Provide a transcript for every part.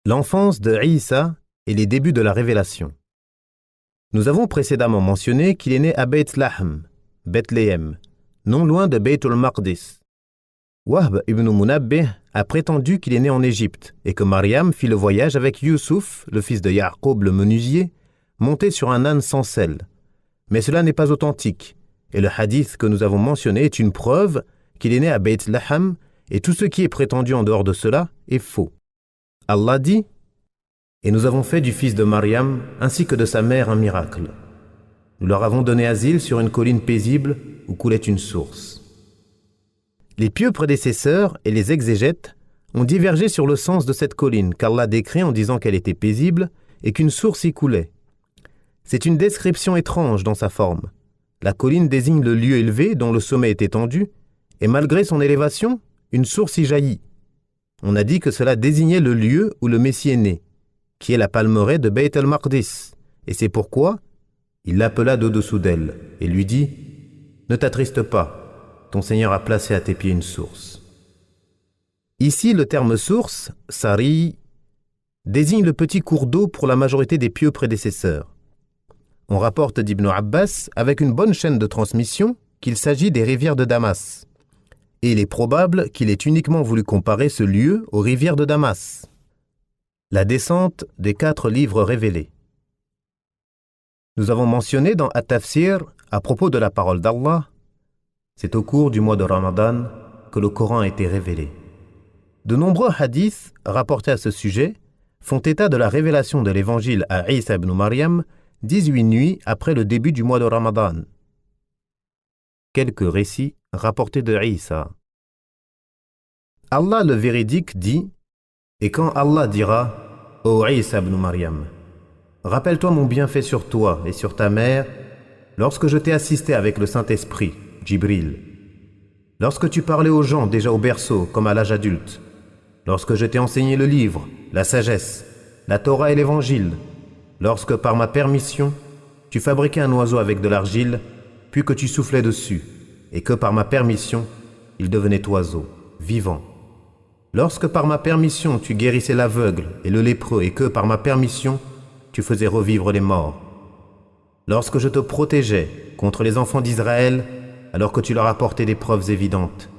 L'enfance de Isa et les débuts de la révélation. Nous avons précédemment mentionné qu'il est né à Beit Lahm, Bethléem, non loin de Beit al-Maqdis. Wahb ibn Munabbih a prétendu qu'il est né en Égypte et que Mariam fit le voyage avec Youssouf, le fils de Ya'qub le menuisier, monté sur un âne sans selle. Mais cela n'est pas authentique, et le hadith que nous avons mentionné est une preuve qu'il est né à Beit Lahm, et tout ce qui est prétendu en dehors de cela est faux. Allah dit « Et nous avons fait du fils de Mariam ainsi que de sa mère un miracle. Nous leur avons donné asile sur une colline paisible où coulait une source. » Les pieux prédécesseurs et les exégètes ont divergé sur le sens de cette colline qu'Allah décrit en disant qu'elle était paisible et qu'une source y coulait. C'est une description étrange dans sa forme. La colline désigne le lieu élevé dont le sommet est étendu et malgré son élévation, une source y jaillit. On a dit que cela désignait le lieu où le Messie est né, qui est la palmeraie de Beit al-Maqdis, et c'est pourquoi il l'appela d'au-dessous d'elle et lui dit « Ne t'attriste pas, ton Seigneur a placé à tes pieds une source. » Ici, le terme source, sari, désigne le petit cours d'eau pour la majorité des pieux prédécesseurs. On rapporte d'Ibn Abbas, avec une bonne chaîne de transmission, qu'il s'agit des rivières de Damas. Et il est probable qu'il ait uniquement voulu comparer ce lieu aux rivières de Damas. La descente des 4 livres révélés. Nous avons mentionné dans At-Tafsir, à propos de la parole d'Allah, c'est au cours du mois de Ramadan que le Coran a été révélé. De nombreux hadiths rapportés à ce sujet font état de la révélation de l'évangile à Isa ibn Maryam 18 nuits après le début du mois de Ramadan. Quelques récits rapportés de Isa. Allah le véridique dit « Et quand Allah dira « Ô Isa ibn Maryam, rappelle-toi mon bienfait sur toi et sur ta mère lorsque je t'ai assisté avec le Saint-Esprit, Jibril, lorsque tu parlais aux gens déjà au berceau comme à l'âge adulte, lorsque je t'ai enseigné le livre, la sagesse, la Torah et l'Évangile, lorsque par ma permission tu fabriquais un oiseau avec de l'argile, puis que tu soufflais dessus, et que par ma permission il devenait oiseau, vivant. Lorsque par ma permission tu guérissais l'aveugle et le lépreux, et que par ma permission tu faisais revivre les morts. Lorsque je te protégeais contre les enfants d'Israël, alors que tu leur apportais des preuves évidentes.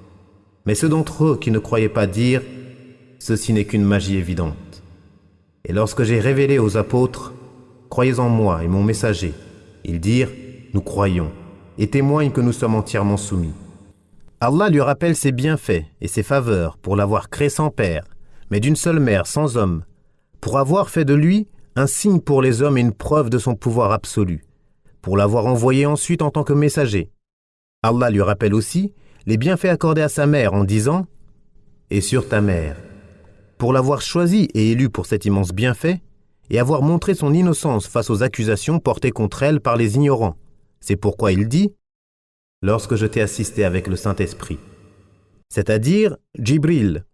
Mais ceux d'entre eux qui ne croyaient pas dirent « Ceci n'est qu'une magie évidente. » Et lorsque j'ai révélé aux apôtres « Croyez en moi et mon messager », ils dirent « Nous croyons » et témoignent que nous sommes entièrement soumis. Allah lui rappelle ses bienfaits et ses faveurs pour l'avoir créé sans père, mais d'une seule mère, sans homme, pour avoir fait de lui un signe pour les hommes et une preuve de son pouvoir absolu, pour l'avoir envoyé ensuite en tant que messager. Allah lui rappelle aussi les bienfaits accordés à sa mère en disant « Et sur ta mère », pour l'avoir choisi et élu pour cet immense bienfait et avoir montré son innocence face aux accusations portées contre elle par les ignorants. C'est pourquoi il dit « Lorsque je t'ai assisté avec le Saint-Esprit », c'est-à-dire Jibril,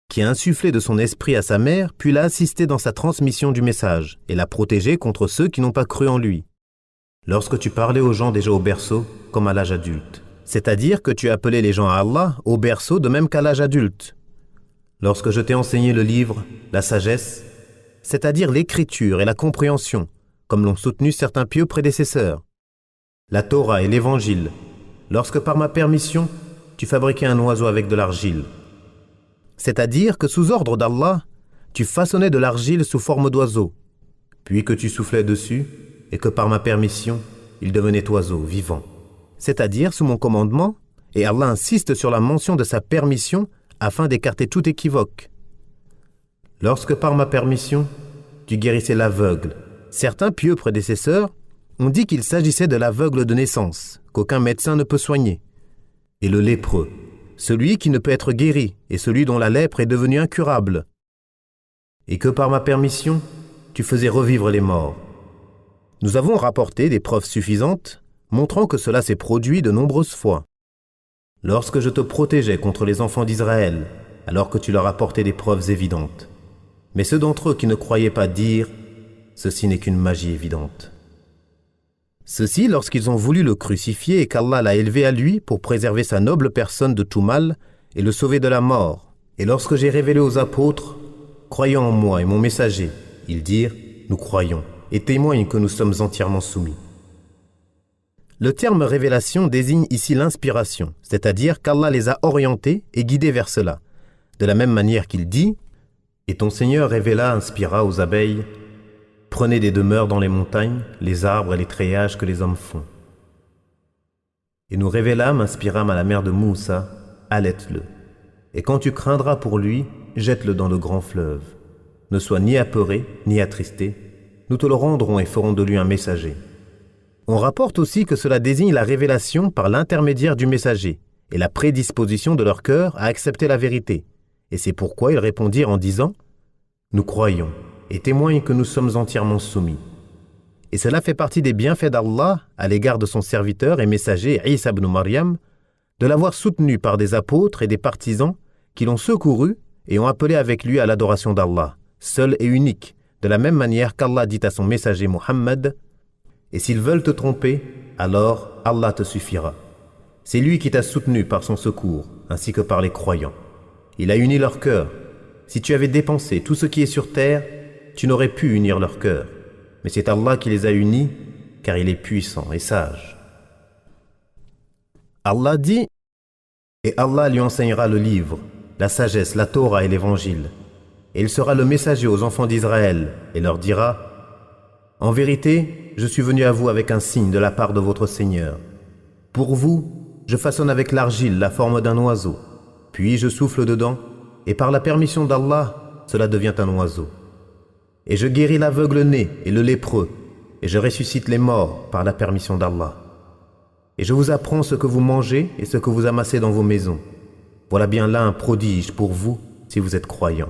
qui a insufflé de son esprit à sa mère, puis l'a assisté dans sa transmission du message et l'a protégé contre ceux qui n'ont pas cru en lui. Lorsque tu parlais aux gens déjà au berceau, comme à l'âge adulte, c'est-à-dire que tu appelais les gens à Allah au berceau de même qu'à l'âge adulte. Lorsque je t'ai enseigné le livre, la sagesse, c'est-à-dire l'écriture et la compréhension, comme l'ont soutenu certains pieux prédécesseurs. La Torah et l'Évangile, lorsque par ma permission, tu fabriquais un oiseau avec de l'argile. C'est-à-dire que sous ordre d'Allah, tu façonnais de l'argile sous forme d'oiseau, puis que tu soufflais dessus, et que par ma permission, il devenait oiseau, vivant. C'est-à-dire sous mon commandement, et Allah insiste sur la mention de sa permission afin d'écarter tout équivoque. Lorsque par ma permission, tu guérissais l'aveugle, certains pieux prédécesseurs ont dit qu'il s'agissait de l'aveugle de naissance, qu'aucun médecin ne peut soigner, et le lépreux, celui qui ne peut être guéri, et celui dont la lèpre est devenue incurable, et que par ma permission, tu faisais revivre les morts. Nous avons rapporté des preuves suffisantes montrant que cela s'est produit de nombreuses fois. Lorsque je te protégeais contre les enfants d'Israël, alors que tu leur apportais des preuves évidentes. Mais ceux d'entre eux qui ne croyaient pas dirent « Ceci n'est qu'une magie évidente. » Ceux-ci, lorsqu'ils ont voulu le crucifier et qu'Allah l'a élevé à lui pour préserver sa noble personne de tout mal et le sauver de la mort, et lorsque j'ai révélé aux apôtres « croyant en moi et mon messager. Ils dirent, nous croyons, et témoignent que nous sommes entièrement soumis. Le terme révélation désigne ici l'inspiration, c'est-à-dire qu'Allah les a orientés et guidés vers cela. De la même manière qu'il dit, et ton Seigneur révéla, inspira aux abeilles, prenez des demeures dans les montagnes, les arbres et les treillages que les hommes font. Et nous révélâmes, inspirâmes à la mère de Moussa, allaite-le. Et quand tu craindras pour lui, jette-le dans le grand fleuve. Ne sois ni apeuré, ni attristé. Nous te le rendrons et ferons de lui un messager. On rapporte aussi que cela désigne la révélation par l'intermédiaire du messager et la prédisposition de leur cœur à accepter la vérité. Et c'est pourquoi ils répondirent en disant « Nous croyons et témoignent que nous sommes entièrement soumis. » Et cela fait partie des bienfaits d'Allah à l'égard de son serviteur et messager Isa ibn Maryam, de l'avoir soutenu par des apôtres et des partisans qui l'ont secouru et ont appelé avec lui à l'adoration d'Allah, seul et unique, de la même manière qu'Allah dit à son messager Muhammad « Et s'ils veulent te tromper, alors Allah te suffira. C'est lui qui t'a soutenu par son secours, ainsi que par les croyants. Il a uni leur cœur. Si tu avais dépensé tout ce qui est sur terre, tu n'aurais pu unir leur cœur. Mais c'est Allah qui les a unis, car il est puissant et sage. » Allah dit « Et Allah lui enseignera le livre, la sagesse, la Torah et l'évangile. Et il sera le messager aux enfants d'Israël et leur dira « En vérité, je suis venu à vous avec un signe de la part de votre Seigneur. Pour vous, je façonne avec l'argile la forme d'un oiseau, puis je souffle dedans, et par la permission d'Allah, cela devient un oiseau. Et je guéris l'aveugle-né et le lépreux, et je ressuscite les morts par la permission d'Allah. Et je vous apprends ce que vous mangez et ce que vous amassez dans vos maisons. Voilà bien là un prodige pour vous si vous êtes croyants.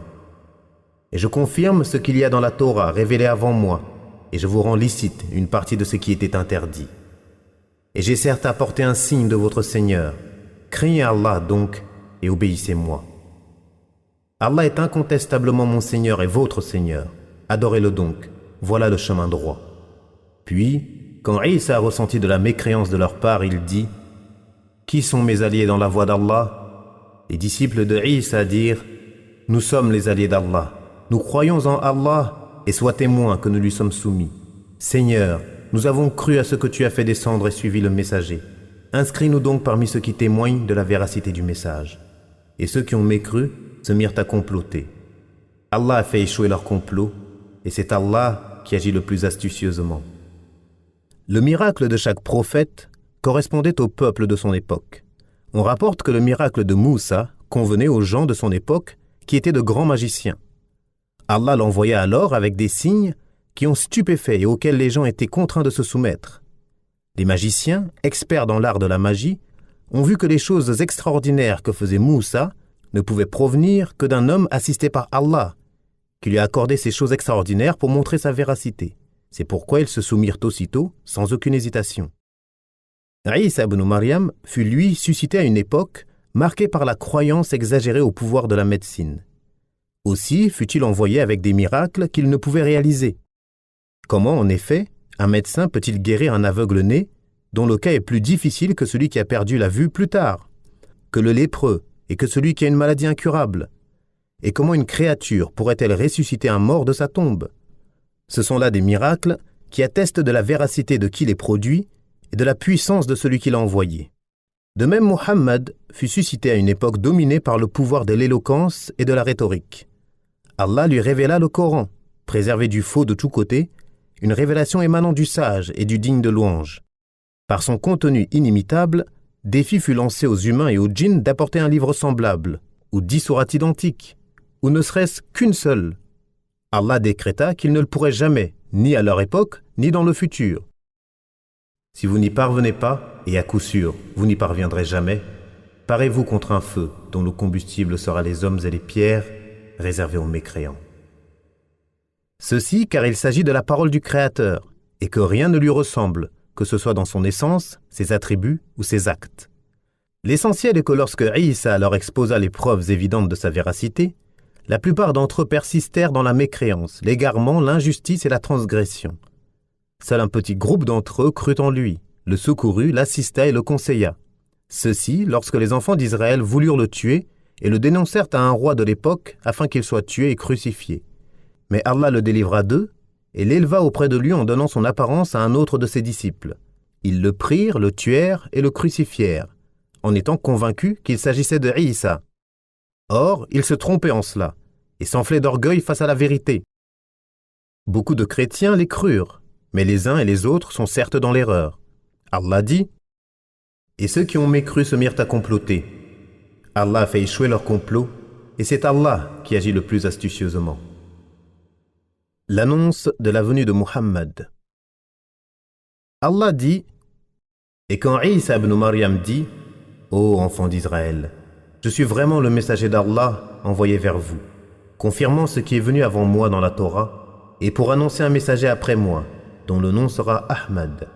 Et je confirme ce qu'il y a dans la Torah révélée avant moi, et je vous rends licite une partie de ce qui était interdit. Et j'ai certes apporté un signe de votre Seigneur. Craignez Allah donc et obéissez-moi. Allah est incontestablement mon Seigneur et votre Seigneur. Adorez-le donc, voilà le chemin droit. » Puis, quand Isa a ressenti de la mécréance de leur part, il dit « Qui sont mes alliés dans la voie d'Allah ?» Les disciples de Isa dirent « Nous sommes les alliés d'Allah. Nous croyons en Allah et sois témoin que nous lui sommes soumis. Seigneur, nous avons cru à ce que tu as fait descendre et suivi le messager. Inscris-nous donc parmi ceux qui témoignent de la véracité du message. » Et ceux qui ont mécru se mirent à comploter. Allah a fait échouer leur complot, et c'est Allah qui agit le plus astucieusement. Le miracle de chaque prophète correspondait au peuple de son époque. On rapporte que le miracle de Moussa convenait aux gens de son époque qui étaient de grands magiciens. Allah l'envoya alors avec des signes qui ont stupéfait et auxquels les gens étaient contraints de se soumettre. Les magiciens, experts dans l'art de la magie, ont vu que les choses extraordinaires que faisait Moussa ne pouvaient provenir que d'un homme assisté par Allah, qui lui a accordé ces choses extraordinaires pour montrer sa véracité. C'est pourquoi ils se soumirent aussitôt, sans aucune hésitation. Isa ibn Maryam fut lui suscité à une époque marquée par la croyance exagérée au pouvoir de la médecine. Aussi fut-il envoyé avec des miracles qu'il ne pouvait réaliser. Comment, en effet, un médecin peut-il guérir un aveugle-né dont le cas est plus difficile que celui qui a perdu la vue plus tard, que le lépreux et que celui qui a une maladie incurable? Et comment une créature pourrait-elle ressusciter un mort de sa tombe? Ce sont là des miracles qui attestent de la véracité de qui les produit et de la puissance de celui qui l'a envoyé. De même, Muhammad fut suscité à une époque dominée par le pouvoir de l'éloquence et de la rhétorique. Allah lui révéla le Coran, préservé du faux de tous côtés, une révélation émanant du sage et du digne de louange. Par son contenu inimitable, défi fut lancé aux humains et aux djinns d'apporter un livre semblable, ou 10 sourates identiques, ou ne serait-ce qu'une seule. Allah décréta qu'il ne le pourrait jamais, ni à leur époque, ni dans le futur. Si vous n'y parvenez pas, et à coup sûr, vous n'y parviendrez jamais, parez-vous contre un feu dont le combustible sera les hommes et les pierres, réservés aux mécréants. Ceci car il s'agit de la parole du Créateur, et que rien ne lui ressemble, que ce soit dans son essence, ses attributs ou ses actes. L'essentiel est que lorsque Isa leur exposa les preuves évidentes de sa véracité, la plupart d'entre eux persistèrent dans la mécréance, l'égarement, l'injustice et la transgression. Seul un petit groupe d'entre eux crut en lui, le secourut, l'assista et le conseilla. Ceci lorsque les enfants d'Israël voulurent le tuer et le dénoncèrent à un roi de l'époque afin qu'il soit tué et crucifié. Mais Allah le délivra d'eux et l'éleva auprès de lui en donnant son apparence à un autre de ses disciples. Ils le prirent, le tuèrent et le crucifièrent, en étant convaincus qu'il s'agissait de Isa. Or, ils se trompaient en cela et s'enflaient d'orgueil face à la vérité. Beaucoup de chrétiens les crurent, mais les uns et les autres sont certes dans l'erreur. Allah dit « Et ceux qui ont mécru se mirent à comploter. Allah a fait échouer leur complot, et c'est Allah qui agit le plus astucieusement. » L'annonce de la venue de Muhammad. Allah dit « Et quand Isa ibn Maryam dit « Ô enfants d'Israël, je suis vraiment le messager d'Allah envoyé vers vous, confirmant ce qui est venu avant moi dans la Torah, et pour annoncer un messager après moi, dont le nom sera Ahmad. »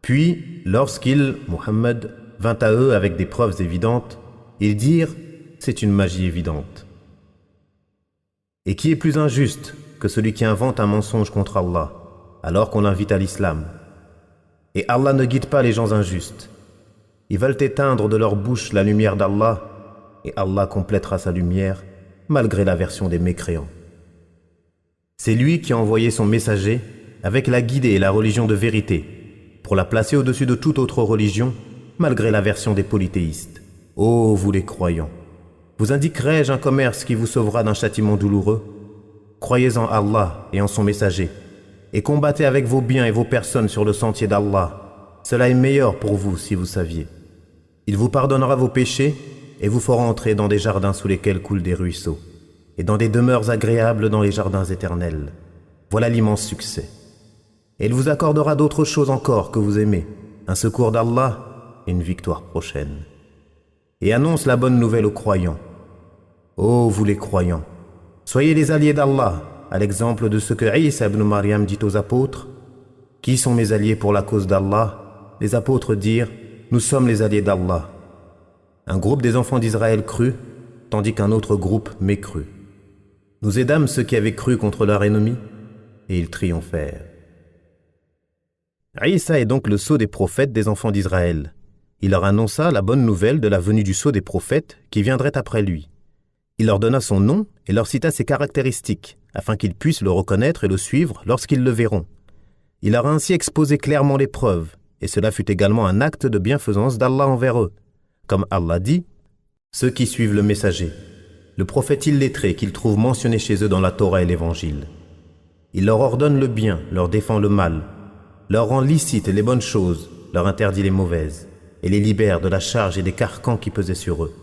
Puis, lorsqu'il, Muhammad, vint à eux avec des preuves évidentes, ils dirent « C'est une magie évidente. » Et qui est plus injuste que celui qui invente un mensonge contre Allah, alors qu'on l'invite à l'islam? Et Allah ne guide pas les gens injustes. Ils veulent éteindre de leur bouche la lumière d'Allah, et Allah complétera sa lumière, malgré l'aversion des mécréants. C'est lui qui a envoyé son messager avec la guidée et la religion de vérité, pour la placer au-dessus de toute autre religion, malgré l'aversion des polythéistes. Ô vous les croyants, vous indiquerai-je un commerce qui vous sauvera d'un châtiment douloureux? Croyez en Allah et en son messager, et combattez avec vos biens et vos personnes sur le sentier d'Allah. Cela est meilleur pour vous si vous saviez. Il vous pardonnera vos péchés et vous fera entrer dans des jardins sous lesquels coulent des ruisseaux, et dans des demeures agréables dans les jardins éternels. Voilà l'immense succès. Et il vous accordera d'autres choses encore que vous aimez, un secours d'Allah et une victoire prochaine. Et annonce la bonne nouvelle aux croyants. Ô vous les croyants, soyez les alliés d'Allah, à l'exemple de ce que Isa ibn Maryam dit aux apôtres. Qui sont mes alliés pour la cause d'Allah? Les apôtres dirent, nous sommes les alliés d'Allah. Un groupe des enfants d'Israël crut, tandis qu'un autre groupe mécrut. Nous aidâmes ceux qui avaient cru contre leur ennemi, et ils triomphèrent. Isa est donc le sceau des prophètes des enfants d'Israël. Il leur annonça la bonne nouvelle de la venue du sceau des prophètes qui viendrait après lui. Il leur donna son nom et leur cita ses caractéristiques, afin qu'ils puissent le reconnaître et le suivre lorsqu'ils le verront. Il leur a ainsi exposé clairement les preuves, et cela fut également un acte de bienfaisance d'Allah envers eux. Comme Allah dit, « Ceux qui suivent le messager, le prophète illettré qu'ils trouvent mentionné chez eux dans la Torah et l'Évangile. Il leur ordonne le bien, leur défend le mal, leur rend licite les bonnes choses, leur interdit les mauvaises, et les libère de la charge et des carcans qui pesaient sur eux.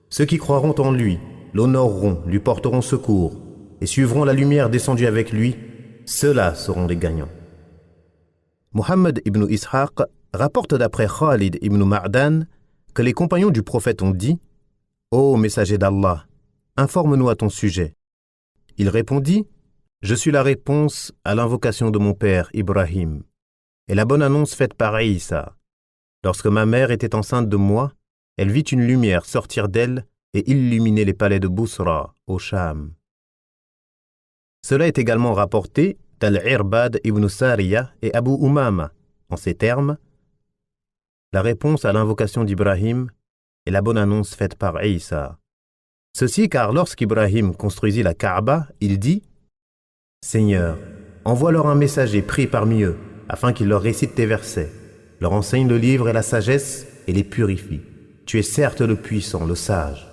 Ceux qui croiront en lui, l'honoreront, lui porteront secours, et suivront la lumière descendue avec lui, ceux-là seront les gagnants. » Muhammad ibn Ishaq rapporte d'après Khalid ibn Ma'dan que les compagnons du prophète ont dit « Ô messager d'Allah, informe-nous à ton sujet. » Il répondit « Je suis la réponse à l'invocation de mon père Ibrahim et la bonne annonce faite par Isa. Lorsque ma mère était enceinte de moi, elle vit une lumière sortir d'elle et illuminer les palais de Bousra, au Cham. » Cela est également rapporté d'Al-Irbad ibn Sariya et Abu Umama, en ces termes, la réponse à l'invocation d'Ibrahim et la bonne annonce faite par Isa. Ceci car lorsqu'Ibrahim construisit la Kaaba, il dit « Seigneur, envoie-leur un messager pris parmi eux, afin qu'il leur récite tes versets, leur enseigne le livre et la sagesse et les purifie. Tu es certes le puissant, le sage. »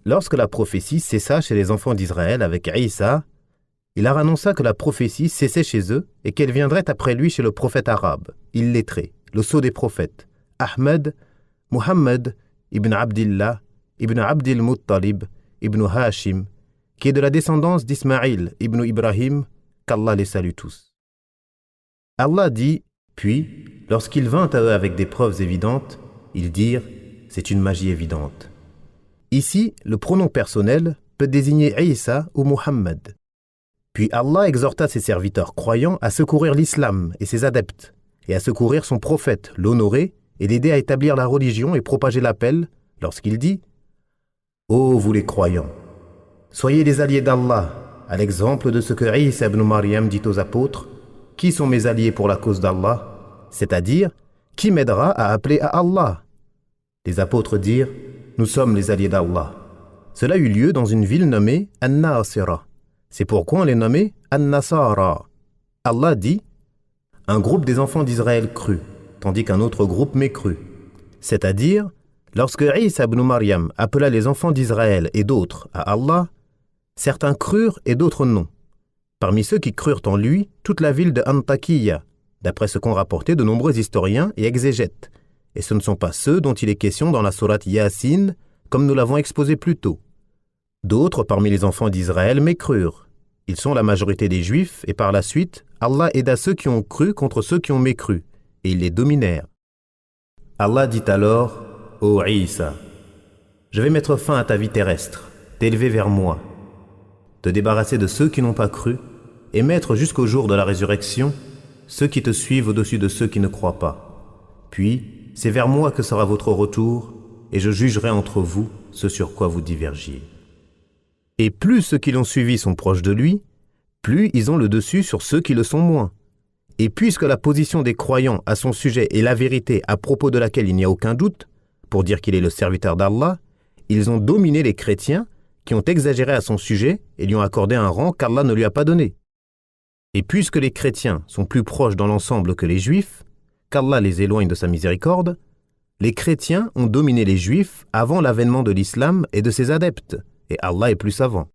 Lorsque la prophétie cessa chez les enfants d'Israël avec Isa, il leur annonça que la prophétie cessait chez eux et qu'elle viendrait après lui chez le prophète arabe, illettré, le sceau des prophètes, Ahmed, Muhammad ibn Abdillah, ibn Abdil Muttalib, ibn Hashim, qui est de la descendance d'Ismaïl ibn Ibrahim, qu'Allah les salue tous. Allah dit, puis, lorsqu'il vint à eux avec des preuves évidentes, ils dirent, c'est une magie évidente. Ici, le pronom personnel peut désigner Isa ou Muhammad. Puis Allah exhorta ses serviteurs croyants à secourir l'islam et ses adeptes, et à secourir son prophète, l'honorer, et l'aider à établir la religion et propager l'appel, lorsqu'il dit « Ô vous les croyants, soyez les alliés d'Allah, à l'exemple de ce que Isa ibn Maryam dit aux apôtres, qui sont mes alliés pour la cause d'Allah, c'est-à-dire, qui m'aidera à appeler à Allah ?» Les apôtres dirent « nous sommes les alliés d'Allah. Cela eut lieu dans une ville nommée An-Nasira. C'est pourquoi on les nommait An-Nasara. Allah dit: un groupe des enfants d'Israël crut, tandis qu'un autre groupe mécrut. C'est-à-dire, lorsque Isa ibn Maryam appela les enfants d'Israël et d'autres à Allah, certains crurent et d'autres non. Parmi ceux qui crurent en lui, toute la ville de Antakiya, d'après ce qu'ont rapporté de nombreux historiens et exégètes. Et ce ne sont pas ceux dont il est question dans la sourate Yasin, comme nous l'avons exposé plus tôt. D'autres parmi les enfants d'Israël mécrurent. Ils sont la majorité des Juifs, et par la suite, Allah aida ceux qui ont cru contre ceux qui ont mécru, et ils les dominèrent. Allah dit alors: Ô Isa, je vais mettre fin à ta vie terrestre, t'élever vers moi, te débarrasser de ceux qui n'ont pas cru, et mettre jusqu'au jour de la résurrection ceux qui te suivent au-dessus de ceux qui ne croient pas. Puis, c'est vers moi que sera votre retour, et je jugerai entre vous ce sur quoi vous divergiez. Et plus ceux qui l'ont suivi sont proches de lui, plus ils ont le dessus sur ceux qui le sont moins. Et puisque la position des croyants à son sujet est la vérité à propos de laquelle il n'y a aucun doute, pour dire qu'il est le serviteur d'Allah, ils ont dominé les chrétiens qui ont exagéré à son sujet et lui ont accordé un rang qu'Allah ne lui a pas donné. Et puisque les chrétiens sont plus proches dans l'ensemble que les juifs, qu'Allah les éloigne de sa miséricorde, les chrétiens ont dominé les juifs avant l'avènement de l'islam et de ses adeptes, et Allah est plus savant.